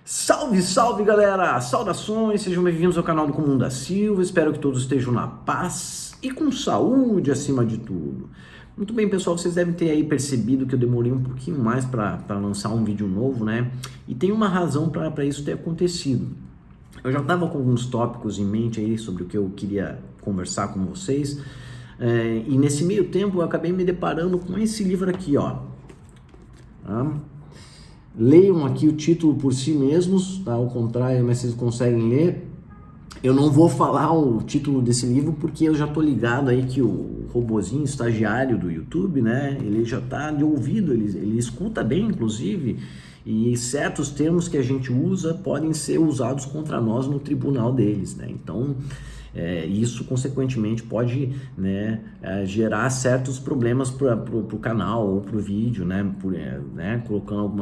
Salve, salve galera! Saudações, sejam bem-vindos ao canal do Comum da Silva. Espero que todos estejam na paz e com saúde acima de tudo. Muito bem, pessoal, vocês devem ter aí percebido que eu demorei um pouquinho mais para lançar um vídeo novo, né? E tem uma razão para isso ter acontecido. Eu já estava com alguns tópicos em mente aí sobre o que eu queria conversar com vocês. E nesse meio tempo eu acabei me deparando com esse livro aqui, ó. Leiam aqui o título por si mesmos, tá? Ao contrário, mas vocês conseguem ler. Eu não vou falar o título desse livro porque eu já tô ligado aí que o robozinho estagiário do YouTube, né? Ele já tá de ouvido, ele escuta bem, inclusive, e certos termos que a gente usa podem ser usados contra nós no tribunal deles, né? Então, isso consequentemente pode, né, gerar certos problemas para o canal ou para o vídeo, né? Colocando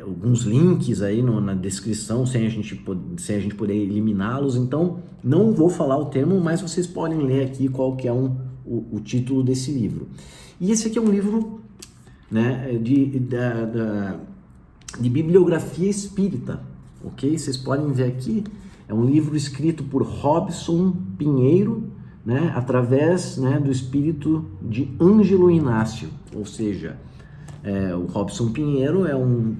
alguns links aí na descrição sem a gente poder eliminá-los. Então não vou falar o termo, mas vocês podem ler aqui qual que é o título desse livro. E esse aqui é um livro, né, de bibliografia espírita, ok? Vocês podem ver aqui, é um livro escrito por Robson Pinheiro, né, através, né, do espírito de Ângelo Inácio, ou seja, o Robson Pinheiro é um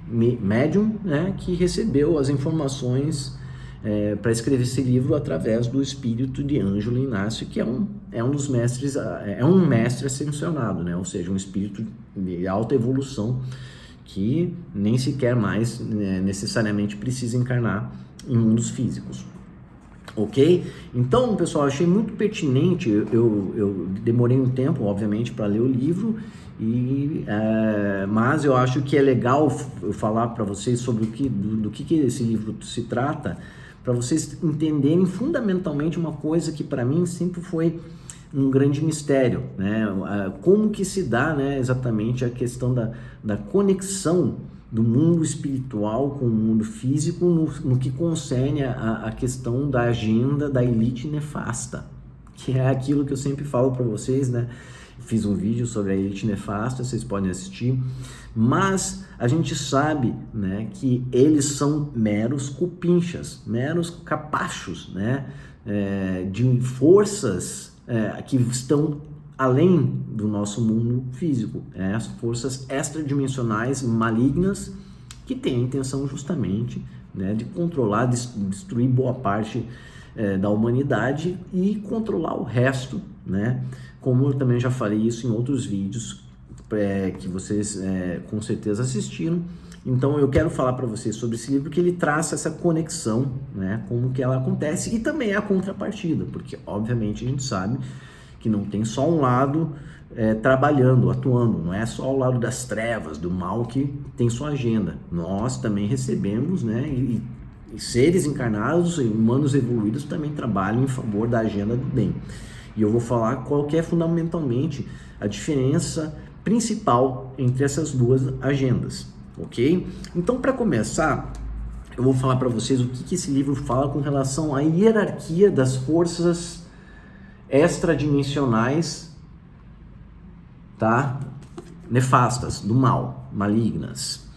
médium, né, que recebeu as informações para escrever esse livro através do espírito de Ângelo Inácio, que é um dos mestres, é um mestre ascensionado, né, ou seja, um espírito de alta evolução que nem sequer mais, né, necessariamente precisa encarnar em mundos físicos. Ok? Então, pessoal, eu achei muito pertinente, eu demorei um tempo, obviamente, para ler o livro, mas eu acho que é legal eu falar para vocês sobre do que esse livro se trata, para vocês entenderem fundamentalmente uma coisa que para mim sempre foi um grande mistério, né? Como que se dá, né, exatamente a questão da conexão do mundo espiritual com o mundo físico no que concerne a questão da agenda da elite nefasta, que é aquilo que eu sempre falo para vocês, né? Fiz um vídeo sobre a elite nefasta, vocês podem assistir, mas a gente sabe, né, que eles são meros cupinchas, meros capachos, né, de forças que estão além do nosso mundo físico, as forças extradimensionais malignas que têm a intenção justamente, né, de controlar, destruir boa parte da humanidade e controlar o resto, né? Como eu também já falei isso em outros vídeos que vocês com certeza assistiram. Então eu quero falar para vocês sobre esse livro, que ele traça essa conexão, né, como que ela acontece, e também a contrapartida, porque obviamente a gente sabe que não tem só um lado trabalhando, atuando, não é só o lado das trevas, do mal que tem sua agenda. Nós também recebemos, né, e seres encarnados e humanos evoluídos também trabalham em favor da agenda do bem. E eu vou falar qual que é fundamentalmente a diferença principal entre essas duas agendas, ok? Então, para começar, eu vou falar para vocês o que esse livro fala com relação à hierarquia das forças extradimensionais, tá? Nefastas, do mal, malignas,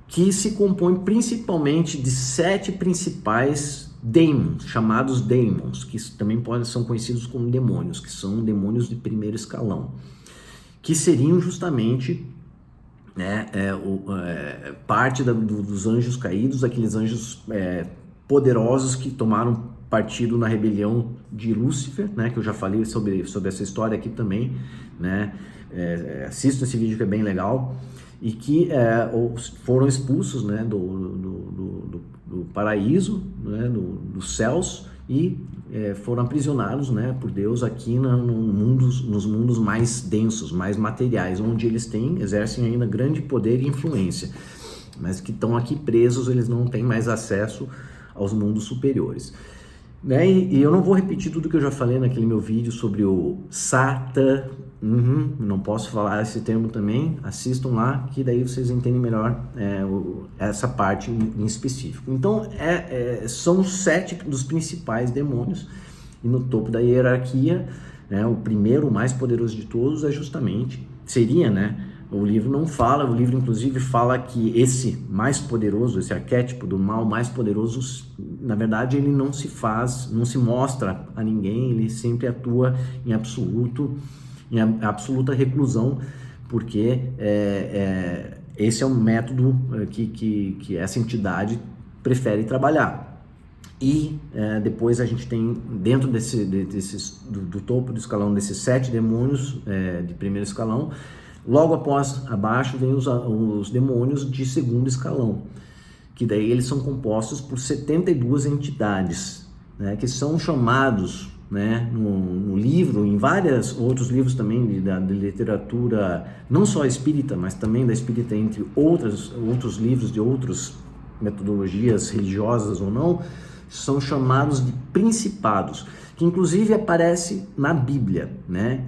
que se compõe principalmente de 7 principais daemons, chamados daemons, que também são conhecidos como demônios, que são demônios de primeiro escalão, que seriam justamente, né, parte dos anjos caídos, aqueles anjos poderosos que tomaram partido na rebelião de Lúcifer, né, que eu já falei sobre essa história aqui também, né? Assistam esse vídeo que é bem legal, e que foram expulsos, né, do paraíso, né, dos céus, e foram aprisionados, né, por Deus aqui nos mundos mais densos, mais materiais, onde eles exercem ainda grande poder e influência, mas que estão aqui presos, eles não têm mais acesso aos mundos superiores. Né? E eu não vou repetir tudo que eu já falei naquele meu vídeo sobre o Satan. Não posso falar esse termo também. Assistam lá, que daí vocês entendem melhor essa parte em específico. Então, são 7 dos principais demônios, e no topo da hierarquia, né, o primeiro, o mais poderoso de todos, seria, né, O livro não fala, o livro inclusive fala que esse mais poderoso, esse arquétipo do mal mais poderoso, na verdade ele não se mostra a ninguém, ele sempre atua em absoluta reclusão, porque esse é um método que essa entidade prefere trabalhar. E depois a gente tem dentro do topo do escalão desses 7 demônios de primeiro escalão, logo abaixo vem os demônios de segundo escalão, que daí eles são compostos por 72 entidades, né, que são chamados, né, no livro, em vários outros livros também de literatura, não só espírita, mas também da espírita, entre outros livros de outras metodologias religiosas ou não, são chamados de principados, que inclusive aparece na Bíblia, né?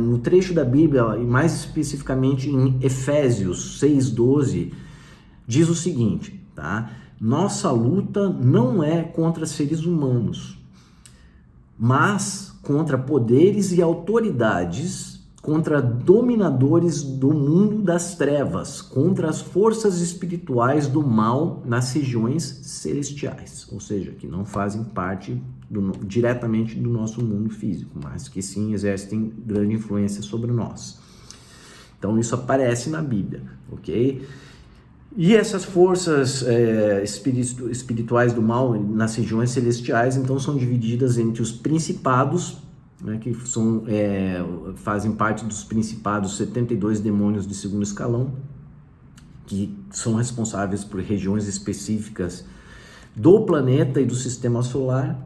No trecho da Bíblia, e mais especificamente em Efésios 6:12, diz o seguinte, tá? Nossa luta não é contra seres humanos, mas contra poderes e autoridades, contra dominadores do mundo das trevas, contra as forças espirituais do mal nas regiões celestiais, ou seja, que não fazem parte diretamente do nosso mundo físico, mas que sim exercem grande influência sobre nós. Então isso aparece na Bíblia, ok? E essas forças espirituais do mal nas regiões celestiais, então, são divididas entre os principados, né, que fazem parte dos principados 72 demônios de segundo escalão, que são responsáveis por regiões específicas do planeta e do sistema solar,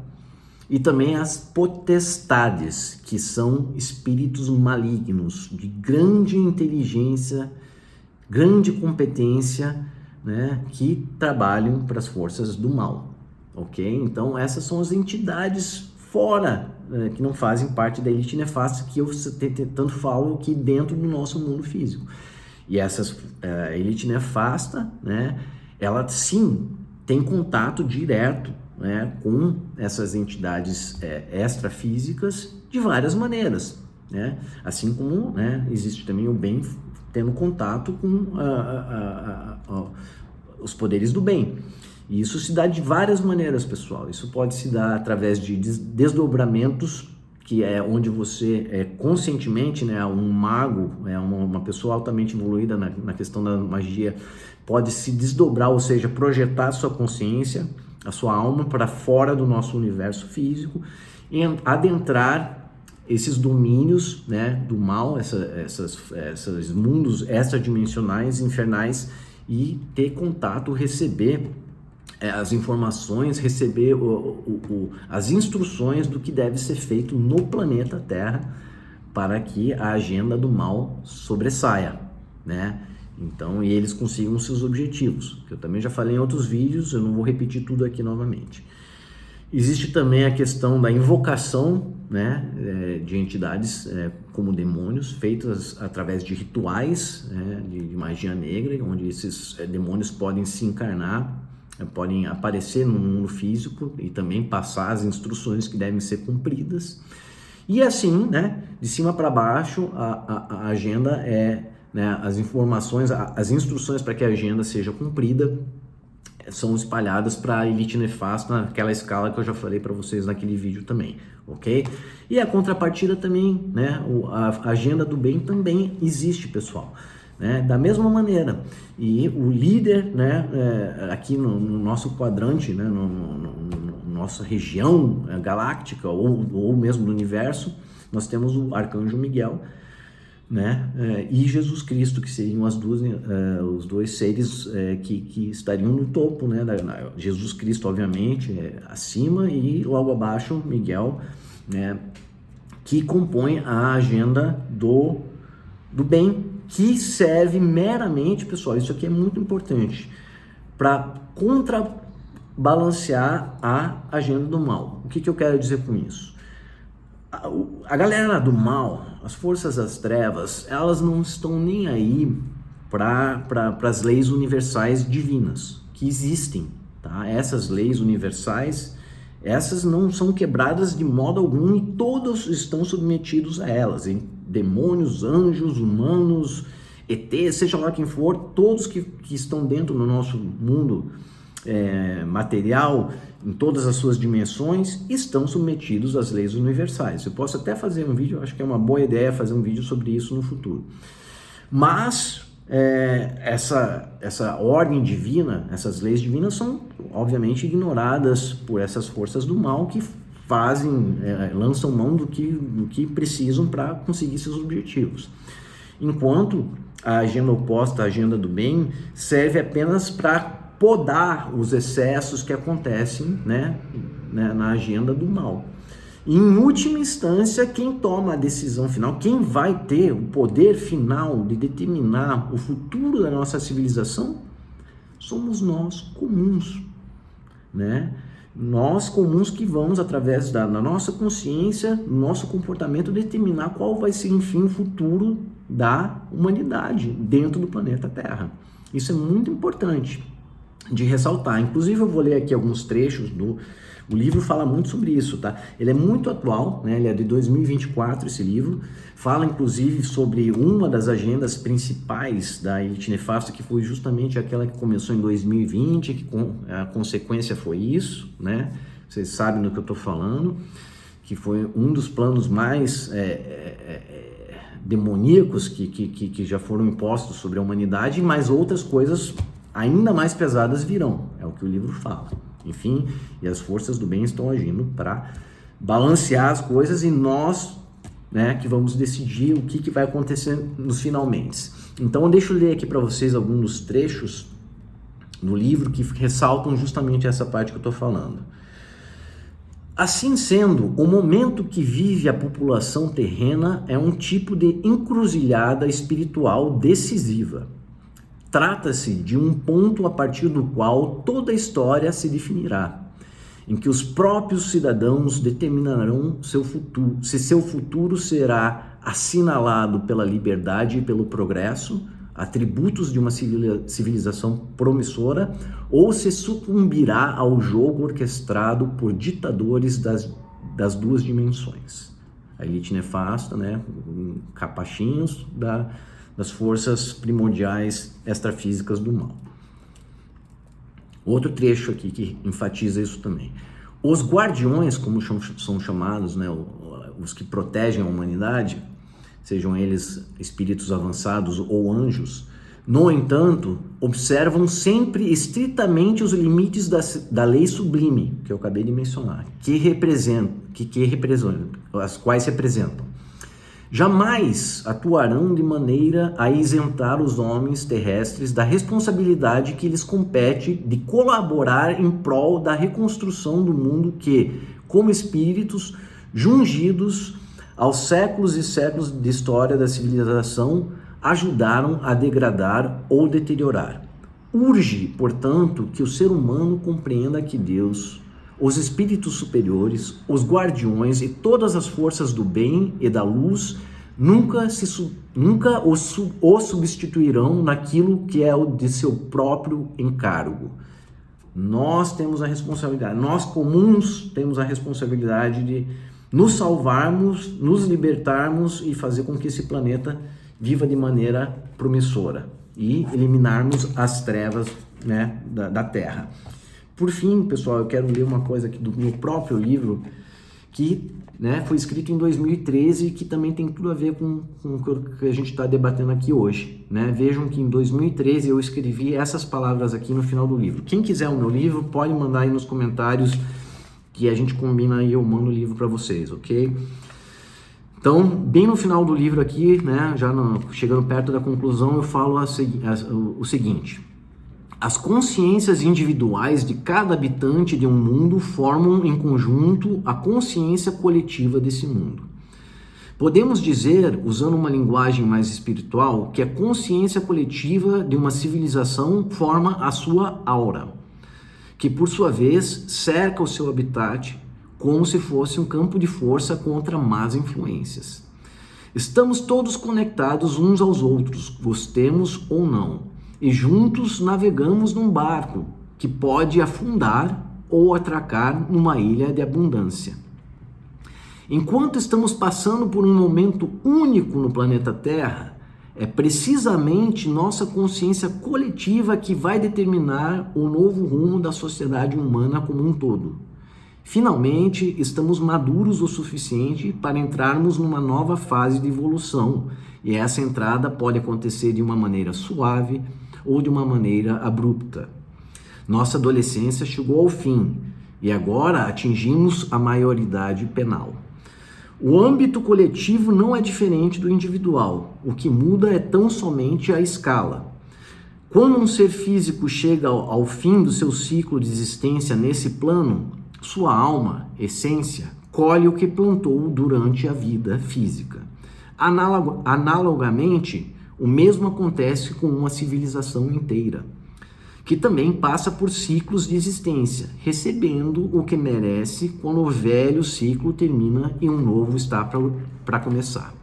e também as potestades, que são espíritos malignos de grande inteligência, grande competência, né, que trabalham para as forças do mal, ok? Então essas são as entidades fora, que não fazem parte da elite nefasta, que eu tanto falo aqui dentro do nosso mundo físico. E essa elite nefasta, né, ela sim tem contato direto, né, com essas entidades extrafísicas de várias maneiras, né? Assim como, né, existe também o bem tendo contato com os poderes do bem. E isso se dá de várias maneiras, pessoal. Isso pode se dar através de desdobramentos, que é onde você conscientemente, né, um mago, uma pessoa altamente evoluída na questão da magia, pode se desdobrar, ou seja, projetar a sua consciência, a sua alma para fora do nosso universo físico e adentrar esses domínios, né, do mal, esses mundos extradimensionais, infernais, e ter contato, receber as informações, receber as instruções do que deve ser feito no planeta Terra para que a agenda do mal sobressaia, né? Então, e eles consigam seus objetivos, que eu também já falei em outros vídeos, eu não vou repetir tudo aqui novamente. Existe também a questão da invocação, né, de entidades como demônios, feitas através de rituais, de magia negra, onde esses demônios podem se encarnar, podem aparecer no mundo físico e também passar as instruções que devem ser cumpridas. E assim, né, de cima para baixo, a agenda né, as informações, as instruções para que a agenda seja cumprida são espalhadas para a elite nefasta naquela escala que eu já falei para vocês naquele vídeo também, ok? E a contrapartida também, né, a agenda do bem também existe, pessoal. Né, da mesma maneira, e o líder, né, aqui no nosso quadrante, né, nossa região galáctica ou mesmo do universo, nós temos o Arcanjo Miguel, né, e Jesus Cristo, que seriam os dois seres que estariam no topo, né, Jesus Cristo, obviamente, acima, e logo abaixo Miguel, né, que compõe a agenda do bem, que serve meramente, pessoal, isso aqui é muito importante, para contrabalancear a agenda do mal. O que eu quero dizer com isso? A galera do mal, as forças das trevas, elas não estão nem aí para as leis universais divinas que existem, tá? Essas leis universais, essas não são quebradas de modo algum e todos estão submetidos a elas, hein? Demônios, anjos, humanos, ET, seja lá quem for, todos que estão dentro do nosso mundo material, em todas as suas dimensões, estão submetidos às leis universais. Eu posso até fazer um vídeo, acho que é uma boa ideia fazer um vídeo sobre isso no futuro. Mas essa ordem divina, essas leis divinas são obviamente ignoradas por essas forças do mal que lançam mão do que precisam para conseguir seus objetivos. Enquanto a agenda oposta, a agenda do bem, serve apenas para podar os excessos que acontecem, né, na agenda do mal. E, em última instância, quem toma a decisão final, quem vai ter o poder final de determinar o futuro da nossa civilização, somos nós comuns, né? Nós comuns que vamos, através da nossa consciência, nosso comportamento, determinar qual vai ser, enfim, o futuro da humanidade dentro do planeta Terra. Isso é muito importante de ressaltar. Inclusive, eu vou ler aqui alguns trechos o livro fala muito sobre isso, tá? Ele é muito atual, né? Ele é de 2024, esse livro. Fala, inclusive, sobre uma das agendas principais da Elite Nefasta, que foi justamente aquela que começou em 2020, que a consequência foi isso, né? Vocês sabem do que eu estou falando, que foi um dos planos mais demoníacos que já foram impostos sobre a humanidade, mas outras coisas ainda mais pesadas virão, é o que o livro fala. Enfim, e as forças do bem estão agindo para balancear as coisas e nós, né, que vamos decidir o que vai acontecer nos finalmente. Então, deixa eu ler aqui para vocês alguns dos trechos no livro que ressaltam justamente essa parte que eu estou falando. Assim sendo, o momento que vive a população terrena é um tipo de encruzilhada espiritual decisiva. Trata-se de um ponto a partir do qual toda a história se definirá, em que os próprios cidadãos determinarão seu futuro, se seu futuro será assinalado pela liberdade e pelo progresso, atributos de uma civilização promissora, ou se sucumbirá ao jogo orquestrado por ditadores das duas dimensões. A elite nefasta, né, capachinhos das forças primordiais extrafísicas do mal. Outro trecho aqui que enfatiza isso também. Os guardiões, como são chamados, né, os que protegem a humanidade, sejam eles espíritos avançados ou anjos, no entanto, observam sempre estritamente os limites da lei sublime, que eu acabei de mencionar, as quais representam. Jamais atuarão de maneira a isentar os homens terrestres da responsabilidade que lhes compete de colaborar em prol da reconstrução do mundo que, como espíritos jungidos aos séculos e séculos de história da civilização, ajudaram a degradar ou deteriorar. Urge, portanto, que o ser humano compreenda que Deus, os espíritos superiores, os guardiões e todas as forças do bem e da luz nunca o substituirão naquilo que é o de seu próprio encargo. Nós temos a responsabilidade, nós comuns temos a responsabilidade de nos salvarmos, nos libertarmos e fazer com que esse planeta viva de maneira promissora e eliminarmos as trevas, né, da Terra. Por fim, pessoal, eu quero ler uma coisa aqui do meu próprio livro, que, né, foi escrito em 2013 e que também tem tudo a ver com o que a gente está debatendo aqui hoje. Né? Vejam que em 2013 eu escrevi essas palavras aqui no final do livro. Quem quiser o meu livro, pode mandar aí nos comentários que a gente combina e eu mando o livro para vocês, ok? Então, bem no final do livro aqui, né, chegando perto da conclusão, eu falo o seguinte: as consciências individuais de cada habitante de um mundo formam em conjunto a consciência coletiva desse mundo. Podemos dizer, usando uma linguagem mais espiritual, que a consciência coletiva de uma civilização forma a sua aura, que por sua vez cerca o seu habitat como se fosse um campo de força contra más influências. Estamos todos conectados uns aos outros, gostemos ou não, e juntos navegamos num barco que pode afundar ou atracar numa ilha de abundância. Enquanto estamos passando por um momento único no planeta Terra, É precisamente nossa consciência coletiva que vai determinar o novo rumo da sociedade humana como um todo. Finalmente, estamos maduros o suficiente para entrarmos numa nova fase de evolução, e essa entrada pode acontecer de uma maneira suave ou de uma maneira abrupta. Nossa adolescência chegou ao fim e agora atingimos a maioridade penal. O âmbito coletivo não é diferente do individual, o que muda é tão somente a escala. Quando um ser físico chega ao fim do seu ciclo de existência nesse plano, sua alma, essência, colhe o que plantou durante a vida física. Analogamente, o mesmo acontece com uma civilização inteira, que também passa por ciclos de existência, recebendo o que merece quando o velho ciclo termina e um novo está para começar.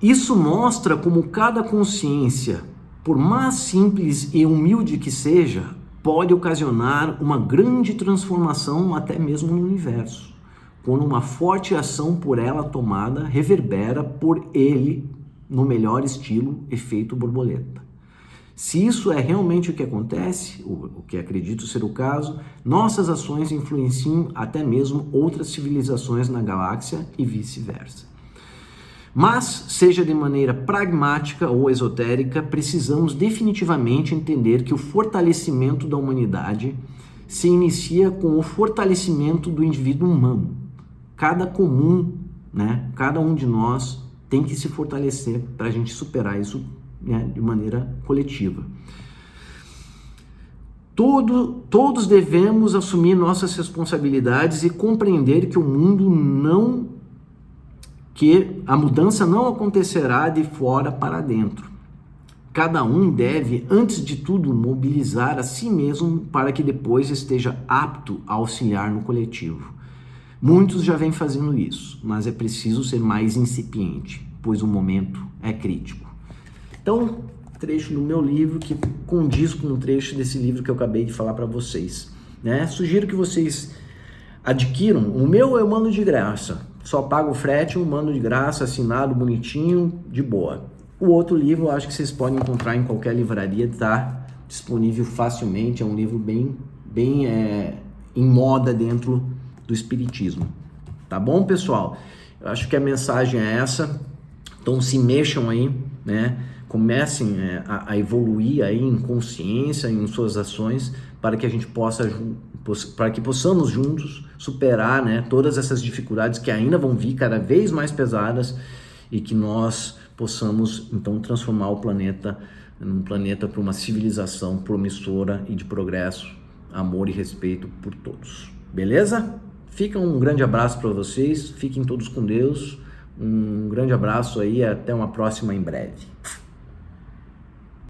Isso mostra como cada consciência, por mais simples e humilde que seja, pode ocasionar uma grande transformação até mesmo no universo, quando uma forte ação por ela tomada reverbera por ele no melhor estilo efeito borboleta. Se isso é realmente o que acontece, o que acredito ser o caso, nossas ações influenciam até mesmo outras civilizações na galáxia e vice-versa. Mas, seja de maneira pragmática ou esotérica, precisamos definitivamente entender que o fortalecimento da humanidade se inicia com o fortalecimento do indivíduo humano. Cada um de nós tem que se fortalecer para a gente superar isso, né, de maneira coletiva. Todos devemos assumir nossas responsabilidades e compreender que a mudança não acontecerá de fora para dentro. Cada um deve, antes de tudo, mobilizar a si mesmo para que depois esteja apto a auxiliar no coletivo. Muitos já vêm fazendo isso, mas é preciso ser mais incipiente, pois o momento é crítico. Então, trecho do meu livro que condiz com um trecho desse livro que eu acabei de falar para vocês, né? Sugiro que vocês adquiram. O meu eu mando de graça, só pago o frete, eu mando de graça, assinado, bonitinho, de boa. O outro livro eu acho que vocês podem encontrar em qualquer livraria, tá disponível facilmente, é um livro bem em moda dentro do espiritismo. Tá bom, pessoal? Eu acho que a mensagem é essa. Então se mexam aí, né? Comecem a evoluir aí em consciência, em suas ações, para que a gente possamos juntos superar, né, todas essas dificuldades que ainda vão vir cada vez mais pesadas e que nós possamos então transformar o planeta num planeta para uma civilização promissora e de progresso, amor e respeito por todos. Beleza? Fica um grande abraço para vocês, fiquem todos com Deus, um grande abraço aí, até uma próxima em breve.